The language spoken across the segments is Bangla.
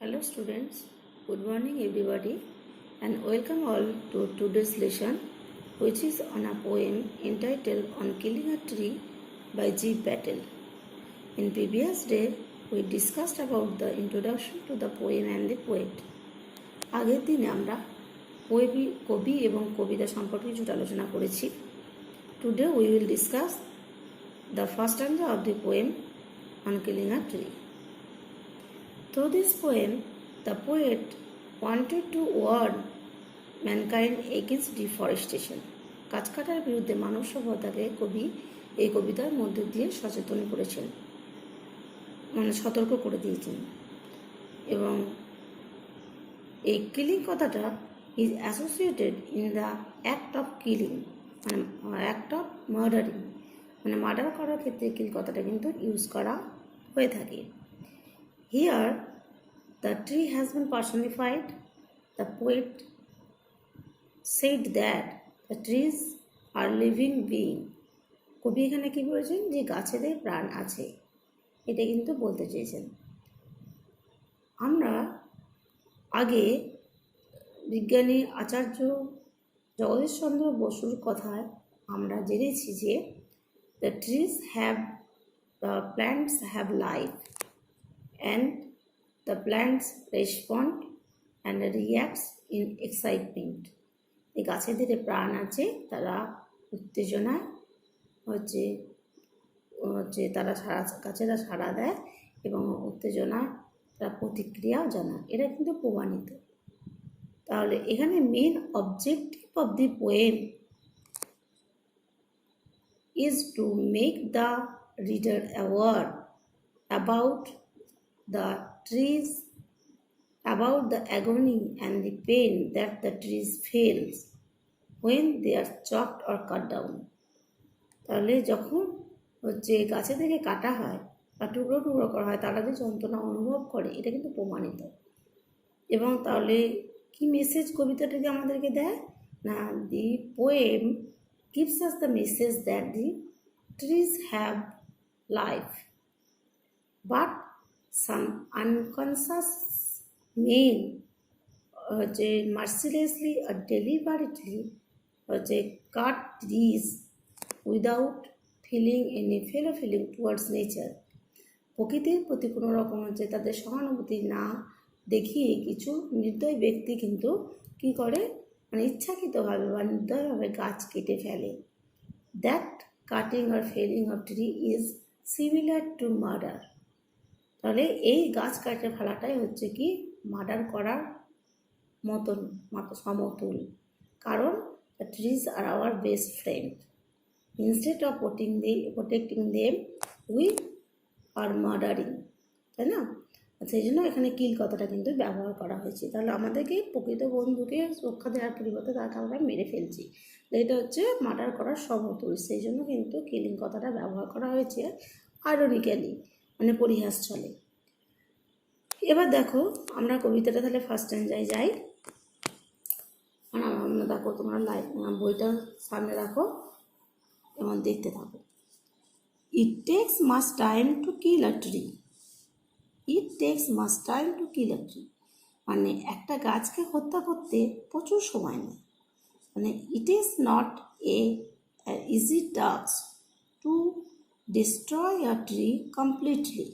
Hello students, good morning everybody and welcome all to today's lesson which is on a poem entitled On Killing a Tree by G. Patel. In previous day we discussed about the introduction to the poem and the poet. আগের দিনে আমরা কবি এবং কবিতা সম্পর্কে কিছু আলোচনা করেছি. Today we will discuss the first stanza of the poem On Killing a Tree. Through this poem, the poet wanted to warn mankind against deforestation. গাছ কাটার বিরুদ্ধে মানব সভ্যতাকে কবি এই কবিতার মধ্যে দিয়ে সচেতন করেছেন, সতর্ক করে দিয়েছেন। এবং এই কিলিং কথাটা is associated in the act of killing, act of murdering, murder করার ক্ষেত্রে কিল কথাটা কিন্তু ইউজ করা হয়ে থাকে। Here, the tree has been personified. The poet said that the trees are living being. কবি এখানে কি বলেছেন যে গাছেদের প্রাণ আছে, এটা কিন্তু বলতে চেয়েছেন। আমরা আগে বিজ্ঞানী আচার্য জগদীশচন্দ্র বসুর কথায় আমরা জেনেছি যে the trees have, the plants have life and the plants respond and reacts in excitement. এই গাছেদের প্রাণ আছে, তারা উত্তেজনায় তারা গাছেরা সাড়া দেয় এবং উত্তেজনায় তারা প্রতিক্রিয়াও জানায়, এটা কিন্তু প্রমাণিত। তাহলে এখানে main objective of the poem is to make the reader aware about the trees, about the agony and the pain that the trees feels when they are chopped or cut down. তাহলে যখন গাছে থেকে কাটা হয় বা টুকরো টুকরো করা হয়, তারা যে যন্ত্রণা অনুভব করে, এটা কিন্তু প্রমাণিত। এবং তাহলে কি মেসেজ কবিতাটাকে আমাদেরকে দেয় না, the poem gives us the message that the trees have life, but some unconscious men mercilessly or deliberately cut trees without feeling any fellow feeling towards nature. প্রকৃতির প্রতি কোনো রকম তাদের সহানুভূতি না দেখিয়ে কিছু নির্দয় ব্যক্তি কিন্তু কি করে, ইচ্ছাকৃতভাবে বা নির্দয়ভাবে গাছ কেটে ফেলে। That cutting or felling of tree is similar to murder. তাহলে এই গাছ কাটে ফেলাটাই হচ্ছে কি মার্ডার করার মতন সমতুল। কারণ the trees are our best friend, instead of protecting them we are murdering, তাই না? সেই জন্য এখানে কিল কথাটা কিন্তু ব্যবহার করা হয়েছে। তাহলে আমাদেরকে প্রকৃত বন্ধুকে রক্ষা দেওয়ার পরিবর্তে তাকে আমরা মেরে ফেলছি, এটা হচ্ছে মার্ডার করার সমতুল। সেই জন্য কিন্তু কিলিং কথাটা ব্যবহার করা হয়েছে আইরনিক্যালি, পরিহাস ছলে। এবার দেখো আমরা কবিতাটা তাহলে ফার্স্ট স্ট্যান্জায় যাই। আমরা দেখো তোমরা বইটা সামনে রাখো এবং দেখতে থাকো। It takes much time to kill a tree. It takes much time to kill a tree. একটা গাছকে হত্যা করতে প্রচুর সময় নেয়। it is not a easy task to destroy a tree completely.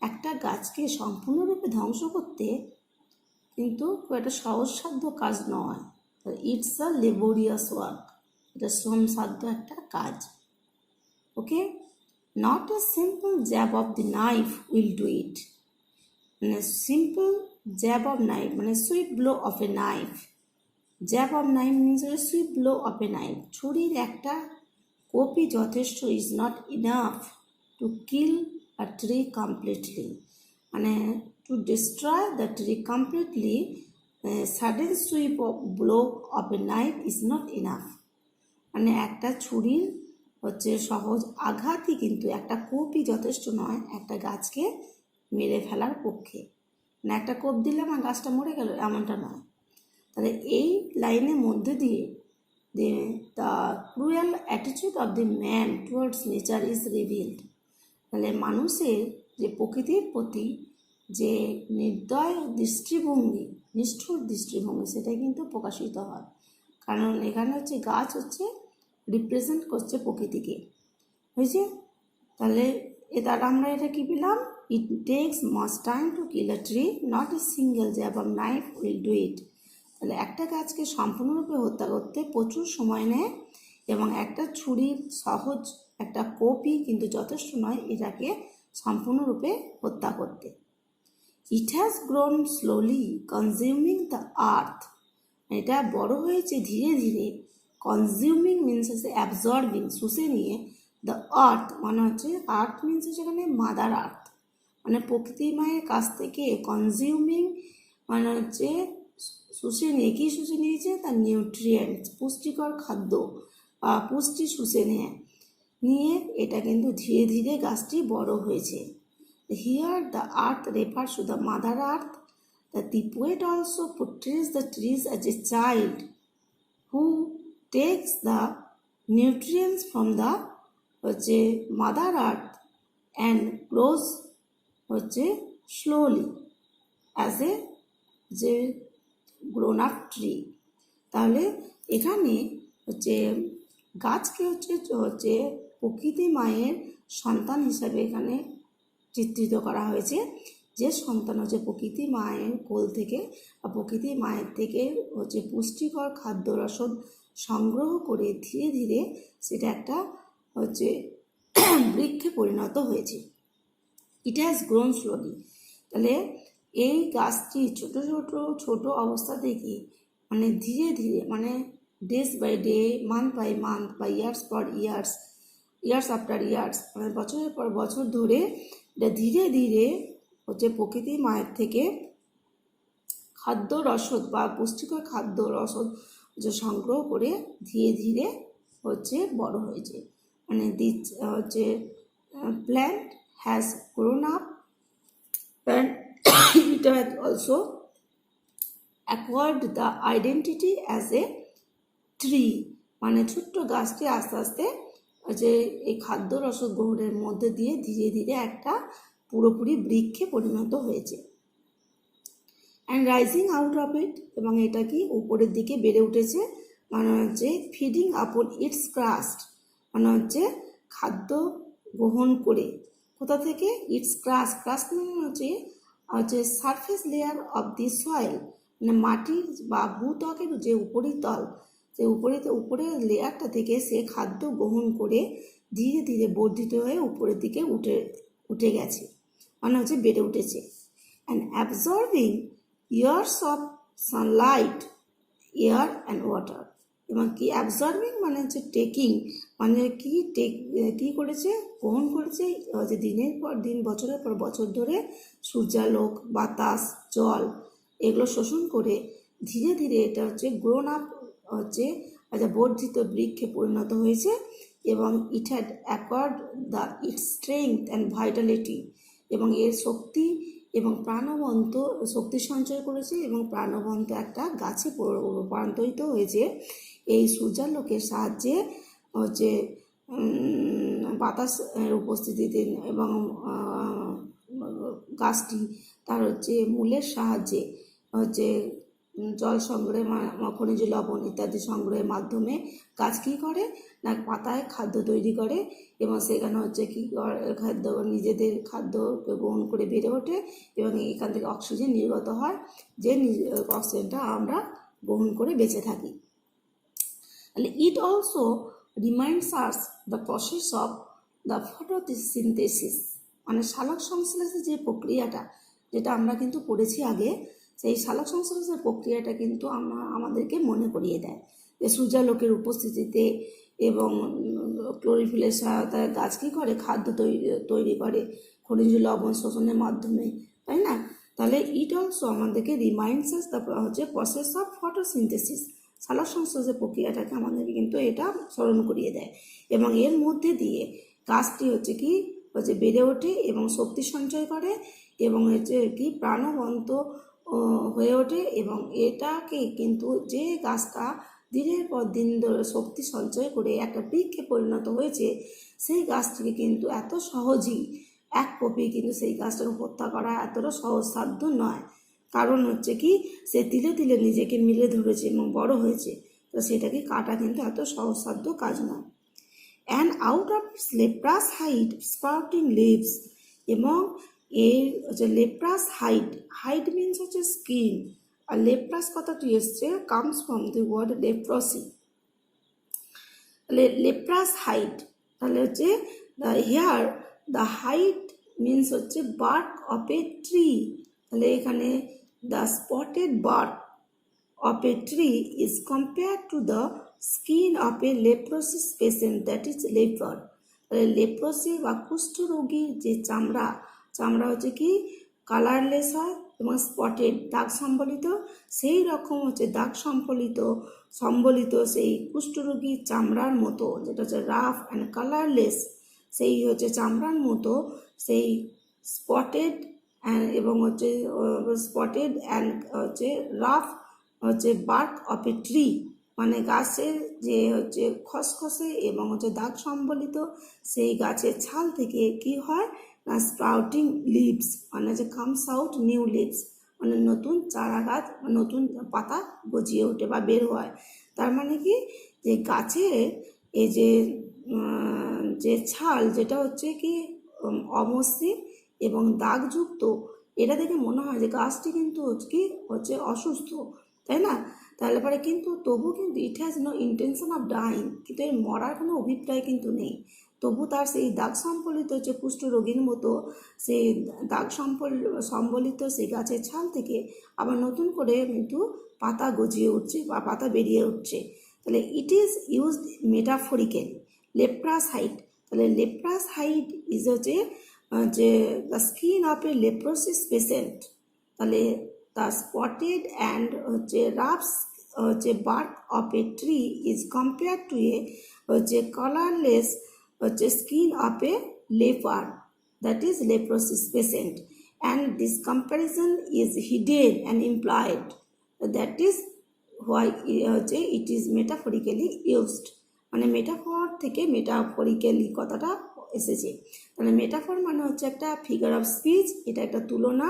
একটা গাছকে সম্পূর্ণরূপে ধ্বংস করতে কিন্তু খুব একটা সহজসাধ্য কাজ নয়। ইটস আ লেবোরিয়াস ওয়ার্ক, এটা শ্রমসাধ্য একটা কাজ। Okay, not a simple jab of the knife will do it. Simple jab of knife sweet blow of a knife. Jab of knife means sweet blow of a knife. ছুরির একটা কোপই যথেষ্ট, is not enough to kill a tree completely. To destroy the tree completely, sudden sweep of blow of a knife is not enough. একটা ছুরির সহজ আঘাতই কিন্তু, একটা কোপই যথেষ্ট নয় একটা গাছকে মেরে ফেলার পক্ষে। একটা কোপ দিলে আমার গাছটা মরে গেল, এমনটা নয়। তাহলে এই লাইনের মধ্যে দিয়ে the cruel attitude of the man towards nature is revealed. তাহলে মানুষের যে প্রকৃতির প্রতি যে নির্দয় দৃষ্টিভঙ্গি, নিষ্ঠুর দৃষ্টিভঙ্গি, সেটাই কিন্তু প্রকাশিত হয়। কারণ এখানে হচ্ছে গাছ হচ্ছে রিপ্রেজেন্ট করছে প্রকৃতিকে, হয়েছে। তাহলে দ্বারা আমরা এটা কি পেলাম, it takes much time to kill a tree, not a single jab of knife will do ইট। তাহলে একটা গাছকে সম্পূর্ণরূপে হত্যা করতে প্রচুর সময় নেয়, এবং একটা ছুরির সহজ একটা কোপই কিন্তু যথেষ্ট নয় এটাকে সম্পূর্ণরূপে হত্যা করতে। It has grown slowly consuming the earth, এটা বড় হয়েছে ধীরে ধীরে। কনজিউমিং মিনস হচ্ছে অ্যাবজর্বিং, শুষে নিয়ে। দ্য আর্থ মানে হচ্ছে, আর্থ মিনস হচ্ছে এখানে মাদার আর্থ, মানে প্রকৃতি মায়ের কাছ থেকে। কনজিউমিং মানে হচ্ছে শুষে নিয়ে, কি শুষে নিয়েছে, তার নিউট্রিয়েন্টস, পুষ্টিকর খাদ্য বা পুষ্টি শুষে নিয়ে এটা কিন্তু ধীরে ধীরে গাছটি বড় হয়েছে। Here the earth refers to the mother earth. The poet also portrays the trees as a child who takes the nutrients from the mother earth and grows slowly as a grown up tree. তাহলে এখানে গাছকে প্রকৃতি মায়ের সন্তান হিসাবে এখানে চিত্রিত করা হয়েছে, যে সন্তান প্রকৃতি মায়ের কোল থেকে বা প্রকৃতি মায়ের থেকে পুষ্টিকর খাদ্য রসদ সংগ্রহ করে ধীরে ধীরে সেটা একটা বৃক্ষে পরিণত হয়েছে। It has grown slowly. তাহলে এই গাছটি ছোট অবস্থা থেকে মানে ধীরে ধীরে, মানে days by day, month by month বা ইয়ার্স পর ইয়ার্স, ইয়ার্স আফটার ইয়ার্স, মানে বছরের পর বছর ধরে এটা ধীরে ধীরে প্রকৃতি মায়ের থেকে খাদ্য রসদ বা পুষ্টিকর খাদ্য রসদ সংগ্রহ করে ধীরে ধীরে বড় হয়েছে। মানে plant has grown up and it has also acquired the identity as a tree. মানে ছোট্ট গাছটি আস্তে আস্তে এই খাদ্য রসদ গ্রহণের মধ্যে দিয়ে ধীরে ধীরে একটা পুরোপুরি বৃক্ষে পরিণত হয়েছে। And rising out of it, এবং এটা কি উপরের দিকে বেড়ে উঠেছে, মানে ফিডিং আপন ইটস ক্রাস্ট, মানে খাদ্য গ্রহণ করে। কোথা থেকে, ইটস ক্রাস্ট মানে surface layer of the soil, মানে মাটির বা ভূত্বকের যে উপরিতল, সে উপরের লেয়ারটা থেকে সে খাদ্য গ্রহণ করে ধীরে ধীরে বর্ধিত হয়ে উপরের দিকে উঠে গেছে, মানে বেড়ে উঠেছে। And absorbing years of Sunlight, air and water. এবং কি অ্যাবজর্বিং মানে টেকিং, মানে কি করেছে, গ্রহণ করেছে দিনের পর দিন, বছরের পর বছর ধরে সূর্যালোক, বাতাস, জল, এগুলো শোষণ করে ধীরে ধীরে এটা গ্রোন আপ বর্ধিত বৃক্ষে পরিণত হয়েছে। এবং it had acquired the it's strength and Vitality, এবং এর শক্তি এবং প্রাণবন্ত শক্তি সঞ্চয় করেছে এবং প্রাণবন্ত একটা গাছে রূপান্তরিত হয়েছে এই সূর্যালোকের সাহায্যে, বাতাসের উপস্থিতিতে, এবং গাছটি তার মূলের সাহায্যে জল সংগ্রহে, খনিজ লবণ ইত্যাদি সংগ্রহের মাধ্যমে গাছ কী করে না, পাতায় খাদ্য তৈরি করে, এবং সেখানে কি খাদ্য নিজেদের খাদ্য গ্রহণ করে বেড়ে ওঠে, এবং এখান থেকে অক্সিজেন নির্গত হয়, যে অক্সিজেনটা আমরা গ্রহণ করে বেঁচে থাকি। তাহলে it also reminds us the process of the photosynthesis, মানে সালোক সংশ্লেষের যে প্রক্রিয়াটা, যেটা আমরা কিন্তু পড়েছি আগে, সেই সালোক সংশ্লেষের প্রক্রিয়াটা কিন্তু আমাদেরকে মনে করিয়ে দেয় যে সূর্যালোকের উপস্থিতিতে এবং ক্লোরোফিলের সহায়তায় গাছ কী করে, খাদ্য তৈরি করে খনিজ লবণ শোষণের মাধ্যমে, তাই না? তাহলে ইট অলসো আমাদেরকে reminds us the process of photosynthesis, সালোক সংশ্লেষের প্রক্রিয়াটাকে আমাদেরকে কিন্তু এটা স্মরণ করিয়ে দেয়। এবং এর মধ্যে দিয়ে গাছটি কি বেড়ে ওঠে এবং শক্তি সঞ্চয় করে, এবং কি প্রাণবন্ত হয়ে ওঠে। এবং এটাকে কিন্তু যে গাছটা দিনের পর দিন ধরে শক্তি সঞ্চয় করে একটা বৃক্ষে পরিণত হয়েছে, সেই গাছটিকে কিন্তু এত সহজেই এক কপি, কিন্তু সেই গাছটাকে হত্যা করা এতটা সহজসাধ্য নয়। কারণ হচ্ছে কি, সে তিলে তিলে নিজেকে মিলে ধরেছে এবং বড় হয়েছে, তো সেটাকে কাটা কিন্তু এত সহজসাধ্য কাজ নয়। And out of leprous hide spouting leaves, এবং এর হচ্ছে লেপ্রাস হাইট, হাইট মিনস হচ্ছে স্কিন, আর লেপ্রাস কথাটি এসছে comes from the word leprosy. তাহলে লেপ্রাস হাইট, তাহলে হচ্ছে হিয়ার দ্য হাইট মিনস হচ্ছে বার্ক অফ এ ট্রি, তাহলে এখানে the spotted bark of a tree is compared to the skin of a leprosy patient, that is leper. Leprosy বা কুষ্ঠরোগীর যে চামড়া হচ্ছে কি কালারলেস হয় এবং স্পটেড দাগ সম্বলিত, সেই রকম হচ্ছে দাগ সম্বলিত সেই কুষ্ঠরোগীর চামড়ার মতো, যেটা হচ্ছে রাফ অ্যান্ড কালারলেস, সেই হচ্ছে চামড়ার মতো সেই স্পটেড এবং হচ্ছে স্পটেড অ্যান্ড হচ্ছে রাফ হচ্ছে বার্ক অফ এ ট্রি, মানে গাছের যে হচ্ছে খসখসে এবং হচ্ছে দাগ সম্বলিত সেই গাছের ছাল থেকে কি হয় না স্প্রাউটিং লিভস, মানে হচ্ছে কামস আউট নিউ লিভস, মানে নতুন চারা গাছ, নতুন পাতা গজিয়ে ওঠে বা বের হয়। তার মানে কি, যে গাছের এই যে ছাল, যেটা হচ্ছে কি অমসৃণ এবং দাগযুক্ত, এটা দেখে মনে হয় যে গাছটি কিন্তু হচ্ছে অসুস্থ, তাই না? তাহলে পরে কিন্তু তবু কিন্তু it has no intention of dying, কিন্তু এর মরার কোনো অভিপ্রায় কিন্তু নেই। তবু তার সেই দাগ সম্বলিত হচ্ছে কুষ্ঠরোগীর মতো সেই দাগ সম্বলিত সেই গাছের ছাল থেকে আবার নতুন করে কিন্তু পাতা গজিয়ে উঠছে বা পাতা বেরিয়ে উঠছে। তাহলে it is used metaphorically. Leprous hide, তাহলে লেপ্রাস হাইট ইজ হচ্ছে যে the skin of a leprosis patient, তাহলে the spotted and rough bark of a tree is compared to a colorless skin of a leopard, that is leprosis patient, and this comparison is hidden and implied, that is why it is metaphorically used, মানে মেটাফর থেকে মেটাফরিক্যালি কথাটা এসেছে। তাহলে মেটাফর মানে হচ্ছে একটা ফিগার অফ স্পিচ, এটা একটা তুলনা,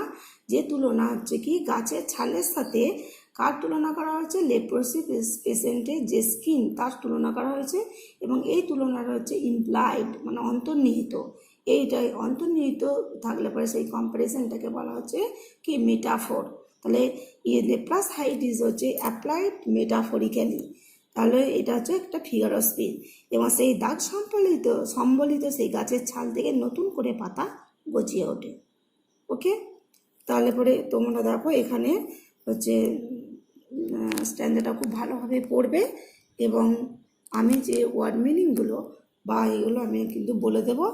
যে তুলনা হচ্ছে কি গাছের ছালের সাথে কার তুলনা করা হয়েছে, লেপ্রসি পেশেন্টের যে স্কিন তার তুলনা করা হয়েছে, এবং এই তুলনাটা হচ্ছে ইমপ্লাইড মানে অন্তর্নিহিত, এইটাই অন্তর্নিহিত থাকলে পরে সেই কম্পারিজনটাকে বলা হচ্ছে কি মেটাফর। তাহলে লেপ্রাস হাইট ইজ হচ্ছে অ্যাপ্লাইড মেটাফরিক্যালি, তাহলে এটা হচ্ছে একটা ফিগার অফ স্পিচ, এবং সেই দাগ সম্বলিত সেই গাছের ছাল থেকে নতুন করে পাতা গজিয়ে ওঠে। ওকে, তাহলে পরে তোমরা দেখো এখানে হচ্ছে স্ট্যান্ডার্ডটা খুব ভালোভাবে পড়বে, এবং আমি যে ওয়ার্ড মিনিংগুলো বা এগুলো আমি কিন্তু বলে দেবো।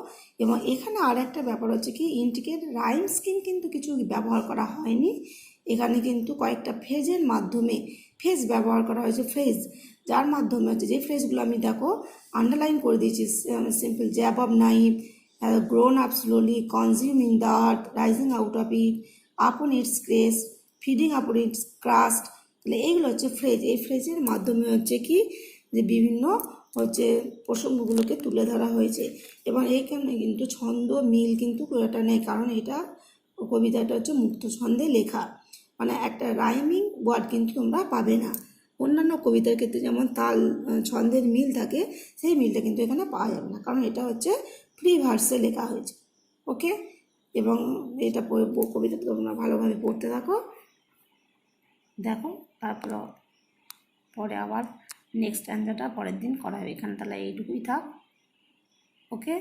এবং এখানে আর একটা ব্যাপার হচ্ছে কি, ইন্ডিকেট রাইম স্কিম কিন্তু কিছু ব্যবহার করা হয়নি, এখানে কিন্তু কয়েকটা ফ্রেজের মাধ্যমে ফ্রেজ ব্যবহার করা হয়েছে, ফ্রেজ যার মাধ্যমে হচ্ছে যে ফ্রেজগুলো আমি দেখো আন্ডারলাইন করে দিয়েছি, simple jab of knife, grown up slowly, consuming the earth, rising out of it, আপন ইটস ক্রেস্ট, ফিডিং আপন ইটস ক্রাস্ট। তাহলে এইগুলো হচ্ছে ফ্রেজ, এই ফ্রেজের মাধ্যমে হচ্ছে কি যে বিভিন্ন হচ্ছে প্রসঙ্গগুলোকে তুলে ধরা হয়েছে, এবং এইখানে কিন্তু ছন্দ মিল কিন্তু এটা নেই, কারণ এটা কবিতাটা হচ্ছে মুক্ত ছন্দে লেখা, মানে একটা রাইমিং ওয়ার্ড কিন্তু তোমরা পাবে না। অন্যান্য কবিতার ক্ষেত্রে যেমন তাল ছন্দের মিল থাকে, সেই মিলটা কিন্তু এখানে পাওয়া যাবে না, কারণ এটা হচ্ছে ফ্রি ভার্সে লেখা হয়েছে। ওকে, এবং এটা কবিতাটা তোমরা ভালোভাবে পড়তে থাকো, দেখো, তারপর পরে আবার নেক্সট অ্যান্সারটা পরের দিন করা হবে। এখানে তাহলে এইটুকুই থাক। ওকে।